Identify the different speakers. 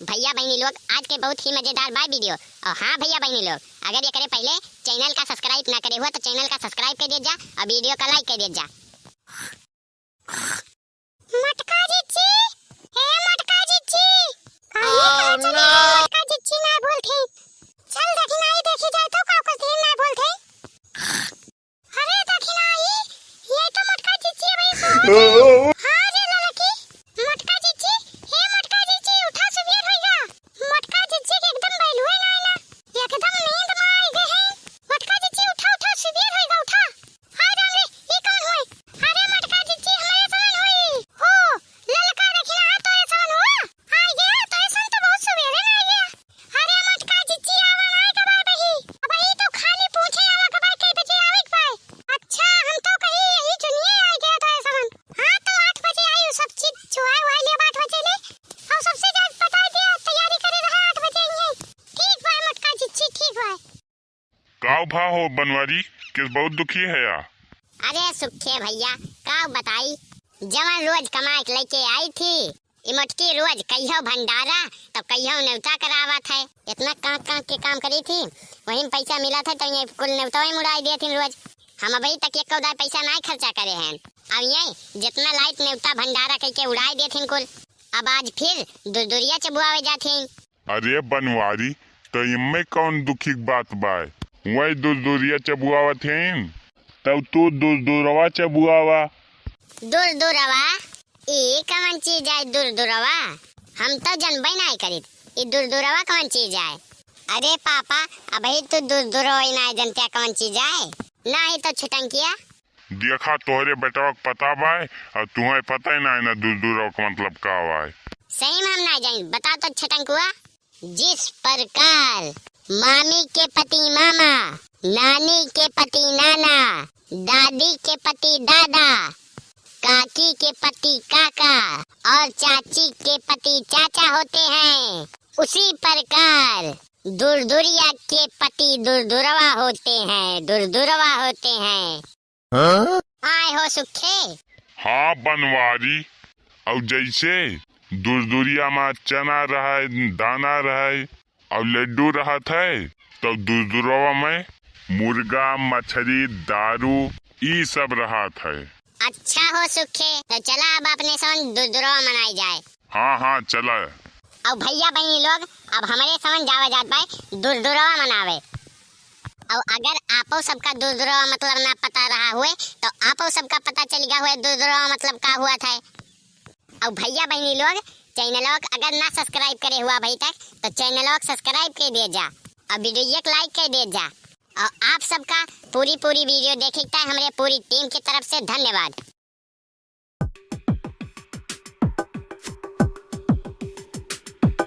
Speaker 1: भैया बहनी लोग, आज के बहुत ही मजेदार बा वीडियो। और हाँ भैया बहनी लोग, अगर ये करे पहले चैनल का सब्सक्राइब ना करे हुआ तो चैनल का सब्सक्राइब कर दे जा और वीडियो का लाइक कर दे जा। मटका जीजी, हे मटका जीजी, मटका जीजी ना बोलते। चल दखिनाई देखी जाए तो का कुछ दिन ना बोलते। अरे दखिनाई, ये तो मटका जीजी है भाई। हाँ रे लड़की, मटका जीजी, हे मटका जीजी उठा सुबह होइगा। मटका जीजी के एकदम बैलुए ना ना, एकदम नींद में आ गए हैं। मटका जीजी उठा उठा सुबह होइगा, उठा। हाय राम रे, ये कौन होई? अरे मटका जीजी हमारे सन होई। हो ललका देखिना हां तो ऐसा हुआ। आ गया तो ऐसा तो बहुत सवेरे ना आ गया। अरे मटका जीजी आवा ना कबा बही। अब ये तो खाली पूछे आवा कबा के बजे आवे के पाए। अच्छा हम तो कहीं यही चुनिए आ गया तो ऐसा। हां तो 8 बजे आई सब चीज चुहाए हुआ ले 8 बजे ले। और सबसे ज्यादा बता दिया तैयारी करे रहा 8 बजे ही। ठीक बा मटका जीजी, ठीक बा।
Speaker 2: काव भा हो बनवारी, किस बहुत दुखी है या?
Speaker 1: अरे सुखे भैया, का बताई, जवन रोज कमाए के लेके आई थी, इमटकी रोज कहियो भंडारा तो कहियो नेवता करावत है। इतना कांक के काम करी थी, वहीं पैसा मिला था तो ये कुल नेवता ही मुड़ाई दिए थी रोज। हम अभी तक एक कौदा पैसा नहीं खर्चा करे हैं। अब यही जितना लाइट नेवता भंडारा करके उड़ाई दिए थे कुल। अब आज फिर दुरिया चबुआवे जाते।
Speaker 2: अरे बनवारी, तो इनमें कौन दुखी की बात बा? वही दूरिया चबुआवत हैं, तब तू दूरवा चबुआवा।
Speaker 1: दूरवा ये कौन चीज है? दूरवा हम तो जनबे नहीं करी। ये दूरवा कौन चीज है? अरे पापा, अभी तो दूरवा नहीं जनते कौन चीज है। नहीं तो छुटंकिया
Speaker 2: देखा तोहरे बेटवा के पता बा और तुम्हें पता ही नहीं ना दूरवा का मतलब का बा।
Speaker 1: सही में हम नहीं जानी, बता तो छटंकुआ। जिस प्रकार मामी के पति मामा, नानी के पति नाना, दादी के पति दादा, काकी के पति काका और चाची के पति चाचा होते हैं, उसी प्रकार दूरदूरिया के पति दूरदूरवा होते हैं, दूरदूरवा होते हैं। आए हो सुखे?
Speaker 2: हाँ बनवारी, और जैसे दूरदूरिया में चना रहे, दाना रहे और लड्डू रहत है, तो दूरदूरवा में मुर्गा, मछली, दारू ये सब रहत है।
Speaker 1: अच्छा हो सुखे, तो चला अब अपने सन दूरदूरवा मनाई जाए।
Speaker 2: हाँ हाँ चला।
Speaker 1: और भैया बहनी लोग, अब हमारे समझ जावा जात भाई दूरदूरवा मनावे। और अगर आपो सबका दूरदूरवा मतलब ना पता रहा हुए तो आपो सबका पता चलेगा हुए दूरदूरवा मतलब का हुआ था। और भैया बहनी लोग, चैनल अगर ना सब्सक्राइब करे हुआ भाई तक तो चैनल सब्सक्राइब कर दे जा और वीडियो को लाइक कर दे जा। और आप सबका पूरी वीडियो देखता है हमारे पूरी टीम की तरफ से धन्यवाद।